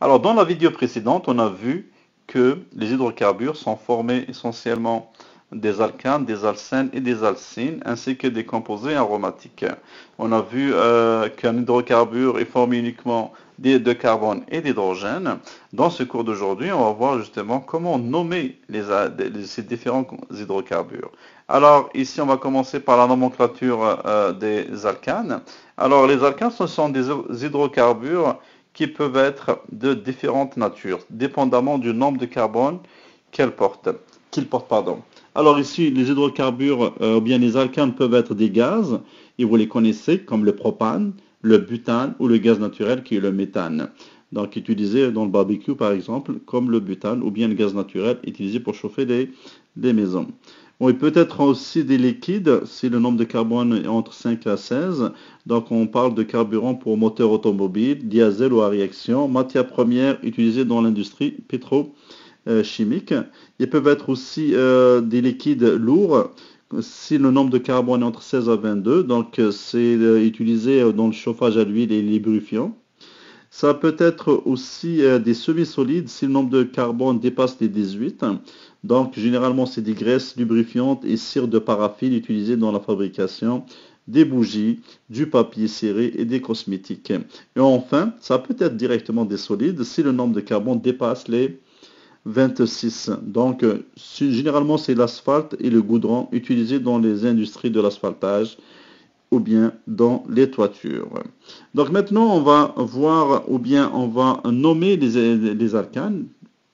Alors, dans la vidéo précédente, on a vu que les hydrocarbures sont formés essentiellement des alcanes, des alcènes et des alcynes, ainsi que des composés aromatiques. On a vu qu'un hydrocarbure est formé uniquement de carbone et d'hydrogène. Dans ce cours d'aujourd'hui, on va voir justement comment nommer ces différents hydrocarbures. Alors, ici, on va commencer par la nomenclature des alcanes. Alors, les alcanes, ce sont des hydrocarbures qui peuvent être de différentes natures, dépendamment du nombre de carbone qu'ils portent, pardon. Alors ici, les hydrocarbures ou bien les alcanes peuvent être des gaz, et vous les connaissez comme le propane, le butane ou le gaz naturel qui est le méthane. Donc utilisé dans le barbecue par exemple, comme le butane ou bien le gaz naturel utilisé pour chauffer des maisons. Bon, il peut être aussi des liquides si le nombre de carbone est entre 5 à 16. Donc on parle de carburant pour moteur automobile, diesel ou à réaction, matière première utilisée dans l'industrie pétrochimique. Ils peuvent être aussi des liquides lourds si le nombre de carbone est entre 16 à 22. Donc c'est utilisé dans le chauffage à l'huile et les lubrifiants. Ça peut être aussi des semi-solides si le nombre de carbone dépasse les 18. Donc, généralement, c'est des graisses lubrifiantes et cire de paraffine utilisées dans la fabrication des bougies, du papier serré et des cosmétiques. Et enfin, ça peut être directement des solides si le nombre de carbone dépasse les 26. Donc, généralement, c'est l'asphalte et le goudron utilisés dans les industries de l'asphaltage ou bien dans les toitures. Donc maintenant, on va voir ou bien on va nommer les alcanes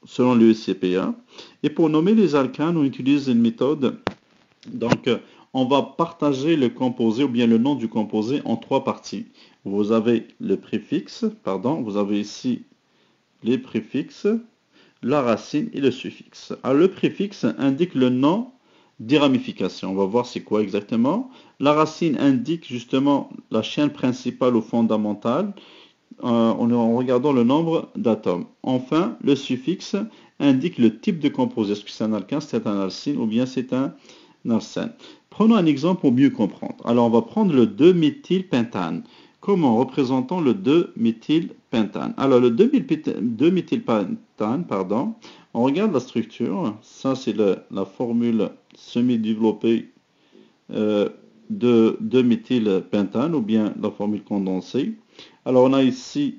selon le SCPA. Et pour nommer les alcanes, on utilise une méthode. Donc, on va partager le composé ou bien le nom du composé en trois parties. Vous avez le préfixe, pardon, vous avez ici les préfixes, la racine et le suffixe. Alors, le préfixe indique le nom des ramifications. On va voir c'est quoi exactement. La racine indique justement la chaîne principale ou fondamentale en regardant le nombre d'atomes. Enfin, le suffixe indique le type de composé. Est-ce que c'est un alkane, c'est un alcyne ou bien c'est un alcène. Prenons un exemple pour mieux comprendre. Alors, on va prendre le 2-méthylpentane. Comment représentons le 2-méthylpentane? Alors, le 2-méthylpentane, pardon, on regarde la structure. Ça, c'est la formule semi-développée de 2-méthylpentane ou bien la formule condensée. Alors, on a ici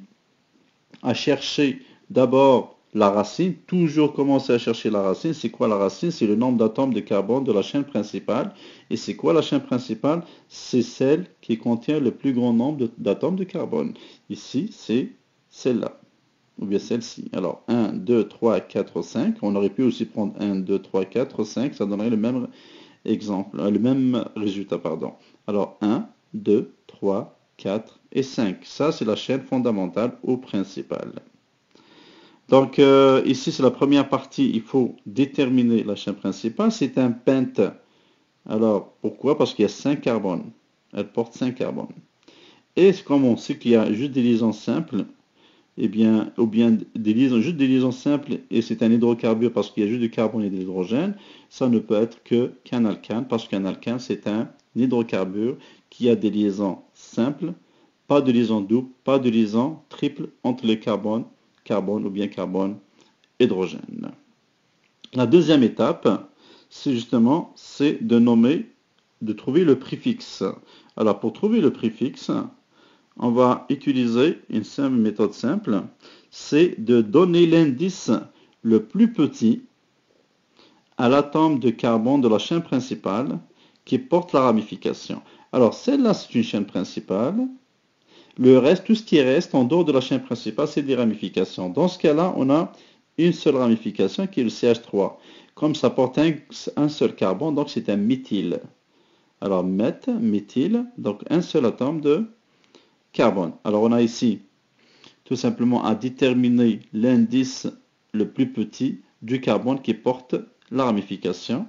à chercher d'abord la racine. Toujours commencer à chercher la racine. C'est quoi la racine? C'est le nombre d'atomes de carbone de la chaîne principale. Et c'est quoi la chaîne principale? C'est celle qui contient le plus grand nombre d'atomes de carbone. Ici, c'est celle-là. Ou bien celle-ci. Alors, 1, 2, 3, 4, 5. On aurait pu aussi prendre 1, 2, 3, 4, 5. Ça donnerait le même exemple, le même résultat, pardon. Alors, 1, 2, 3, 4 et 5. Ça, c'est la chaîne fondamentale ou principale. Donc, ici, c'est la première partie. Il faut déterminer la chaîne principale. C'est un pente. Alors, pourquoi? Parce qu'il y a 5 carbones. Elle porte 5 carbones. Et comme on sait qu'il y a juste des liaisons simples, eh bien, ou bien juste des liaisons simples, et c'est un hydrocarbure parce qu'il y a juste du carbone et de l'hydrogène, ça ne peut être qu'un alcane, parce qu'un alcane, c'est un hydrocarbure qui a des liaisons simples, pas de liaison double, pas de liaison triple entre les carbones, ou bien carbone, hydrogène. La deuxième étape, c'est justement, c'est de trouver le préfixe. Alors, pour trouver le préfixe, on va utiliser une méthode simple, c'est de donner l'indice le plus petit à l'atome de carbone de la chaîne principale qui porte la ramification. Alors celle-là, c'est une chaîne principale. Le reste, tout ce qui reste en dehors de la chaîne principale, c'est des ramifications. Dans ce cas-là, on a une seule ramification qui est le CH3. Comme ça porte un seul carbone, donc c'est un méthyle. Alors méthyle, donc un seul atome de carbone. Alors on a ici tout simplement à déterminer l'indice le plus petit du carbone qui porte la ramification.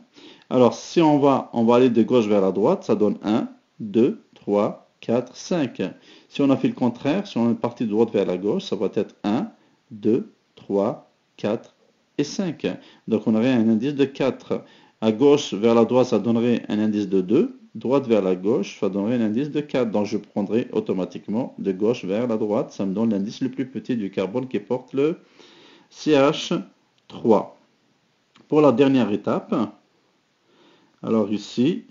Alors si on va aller de gauche vers la droite, ça donne 1, 2, 3, 4, 5. Si on a fait le contraire, si on est parti de droite vers la gauche, ça va être 1, 2, 3, 4 et 5. Donc on aurait un indice de 4. À gauche vers la droite, ça donnerait un indice de 2. droite vers la gauche, ça donnerait un indice de 4. Donc je prendrai automatiquement de gauche vers la droite. Ça me donne l'indice le plus petit du carbone qui porte le CH3. Pour la dernière étape, alors ici,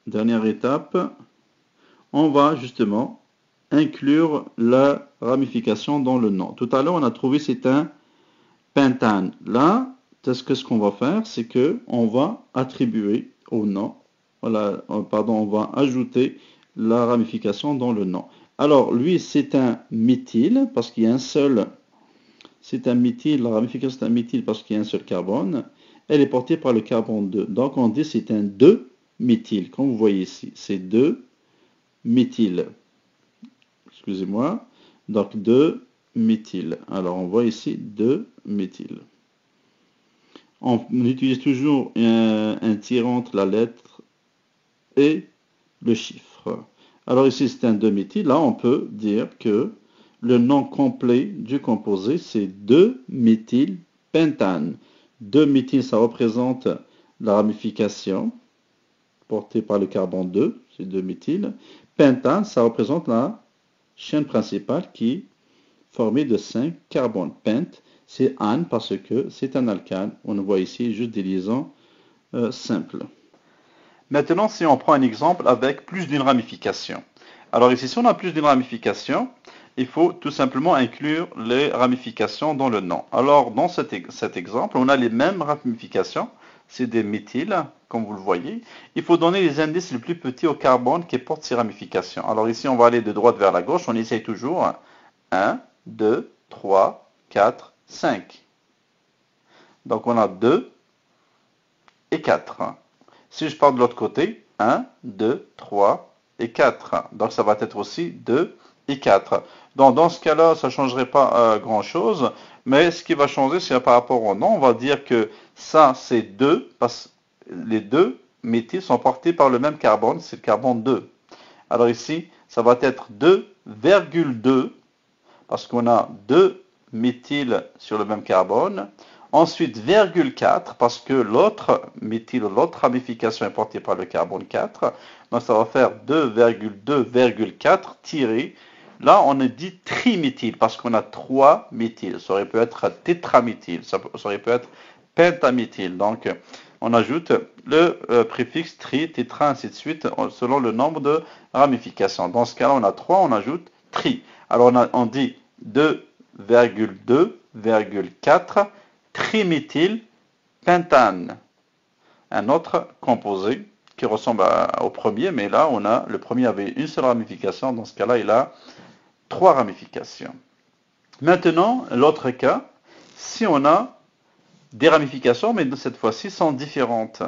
dernière étape, on va justement inclure la ramification dans le nom. Tout à l'heure, on a trouvé c'est un pentane. Là, ce qu'on va faire, c'est que on va attribuer au nom, voilà, pardon, on va ajouter la ramification dans le nom. Alors, lui, c'est un méthyle, parce qu'il y a un seul, c'est un méthyle, la ramification c'est un méthyle parce qu'il y a un seul carbone. Elle est portée par le carbone 2. Donc, on dit c'est un 2-méthyle, comme vous voyez ici. C'est 2-méthyle. Excusez-moi. Donc, 2-méthyle. Alors, on voit ici 2-méthyle. On utilise toujours un tiret entre la lettre et le chiffre. Alors ici, c'est un 2-méthyle. Là, on peut dire que le nom complet du composé, c'est 2-méthylpentane. 2-méthyle, ça représente la ramification portée par le carbone 2, c'est 2-méthyle. Pentane, ça représente la chaîne principale qui est formée de 5 carbones. Pent, c'est ane parce que c'est un alcane. On voit ici juste des liaisons simples. Maintenant, si on prend un exemple avec plus d'une ramification. Alors ici, si on a plus d'une ramification, il faut tout simplement inclure les ramifications dans le nom. Alors, dans cet exemple, on a les mêmes ramifications. C'est des méthyles, comme vous le voyez. Il faut donner les indices les plus petits au carbone qui portent ces ramifications. Alors ici, on va aller de droite vers la gauche. On essaye toujours 1, 2, 3, 4, 5. Donc, on a 2 et 4. Si je pars de l'autre côté, 1, 2, 3 et 4. Donc ça va être aussi 2 et 4. Donc dans ce cas-là, ça ne changerait pas grand-chose. Mais ce qui va changer, c'est par rapport au nom. On va dire que ça, c'est 2, parce que les deux méthyles sont portés par le même carbone, c'est le carbone 2. Alors ici, ça va être 2,2, parce qu'on a 2 méthyles sur le même carbone. Ensuite, 4, parce que l'autre méthyle, l'autre ramification est portée par le carbone 4. Donc, ça va faire 2,2,4 tiré. Là, on a dit triméthyle, parce qu'on a 3 méthyles. Ça aurait pu être tétraméthyle, ça aurait pu être pentaméthyle. Donc, on ajoute le préfixe tri, tétra, ainsi de suite, selon le nombre de ramifications. Dans ce cas-là, on a 3, on ajoute tri. Alors, on dit 2,2,4 triméthylpentane, un autre composé qui ressemble au premier, mais là, le premier avait une seule ramification. Dans ce cas-là, il a 3 ramifications. Maintenant, l'autre cas, si on a des ramifications, mais cette fois-ci sont différentes.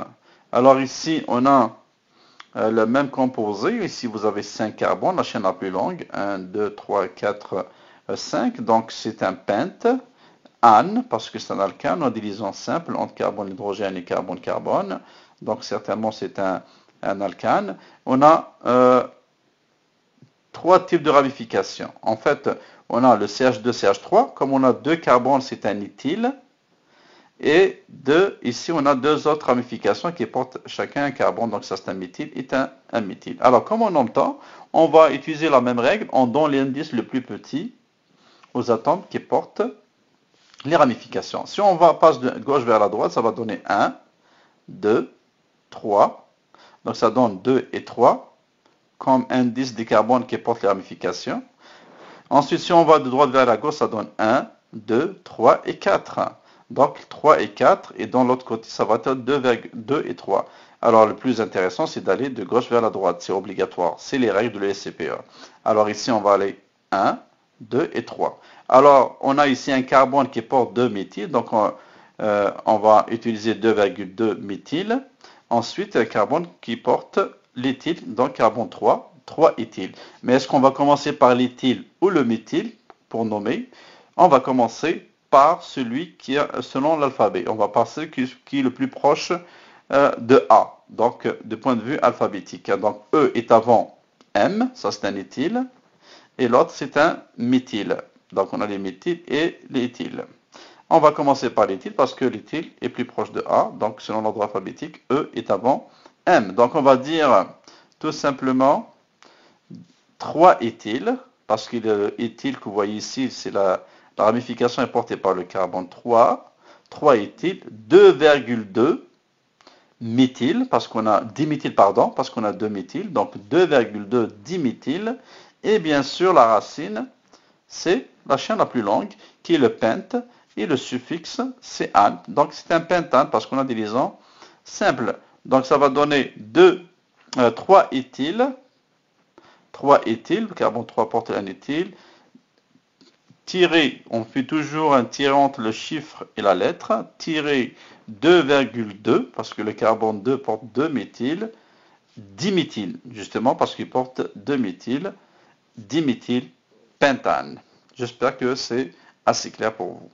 Alors ici, on a le même composé. Ici, vous avez 5 carbones, la chaîne la plus longue. 1, 2, 3, 4, 5. Donc, c'est un pente. Ane, parce que c'est un alcane, on a des liaisons simples entre carbone, hydrogène et carbone-carbone. Donc, certainement, c'est un alcane. On a 3 types de ramifications. En fait, on a le CH2CH3. Comme on a 2 carbones, c'est un éthyle. Et ici, on a 2 autres ramifications qui portent chacun un carbone. Donc, ça, c'est un méthyle et un méthyle. Alors, comme on entend, on va utiliser la même règle. On donne l'indice le plus petit aux atomes qui portent les ramifications. Si on passe de gauche vers la droite, ça va donner 1, 2, 3. Donc ça donne 2 et 3 comme indice des carbones qui portent les ramifications. Ensuite, si on va de droite vers la gauche, ça donne 1, 2, 3 et 4. Donc 3 et 4, et dans l'autre côté, ça va être 2 et 3. Alors le plus intéressant, c'est d'aller de gauche vers la droite. C'est obligatoire. C'est les règles de l'SCPE. Alors ici, on va aller 1, 2 et 3. Alors, on a ici un carbone qui porte 2 méthyles, donc on va utiliser 2,2 méthyl. Ensuite, un carbone qui porte l'éthyle, donc carbone 3 éthyle. Mais est-ce qu'on va commencer par l'éthyle ou le méthyle pour nommer? On va commencer par celui qui est selon l'alphabet. On va passer qui est le plus proche de A, donc du point de vue alphabétique. Donc E est avant M, ça c'est un éthyle, et l'autre c'est un méthyle. Donc on a les méthyles et les éthyles. On va commencer par l'éthyle parce que l'éthyle est plus proche de A. Donc selon l'ordre alphabétique, E est avant M. Donc on va dire tout simplement 3 éthyl, parce que l'éthyl que vous voyez ici, c'est la ramification est portée par le carbone 3. 3 éthyl, 2,2 méthyl, parce qu'on a diméthyl, pardon, parce qu'on a 2 méthyl, donc 2,2 diméthyl. Et bien sûr, la racine, c'est la chaîne la plus longue, qui est le pente, et le suffixe, c'est ane. Donc c'est un pentane, parce qu'on a des liaisons simples. Donc ça va donner 3 éthyl, 3 éthyl, le carbone 3 porte un éthyl, tiré, on fait toujours un tiré entre le chiffre et la lettre, tiré 2,2, parce que le carbone 2 porte 2 méthyl, diméthyl, justement parce qu'il porte 2 méthyl, diméthyl pentane. J'espère que c'est assez clair pour vous.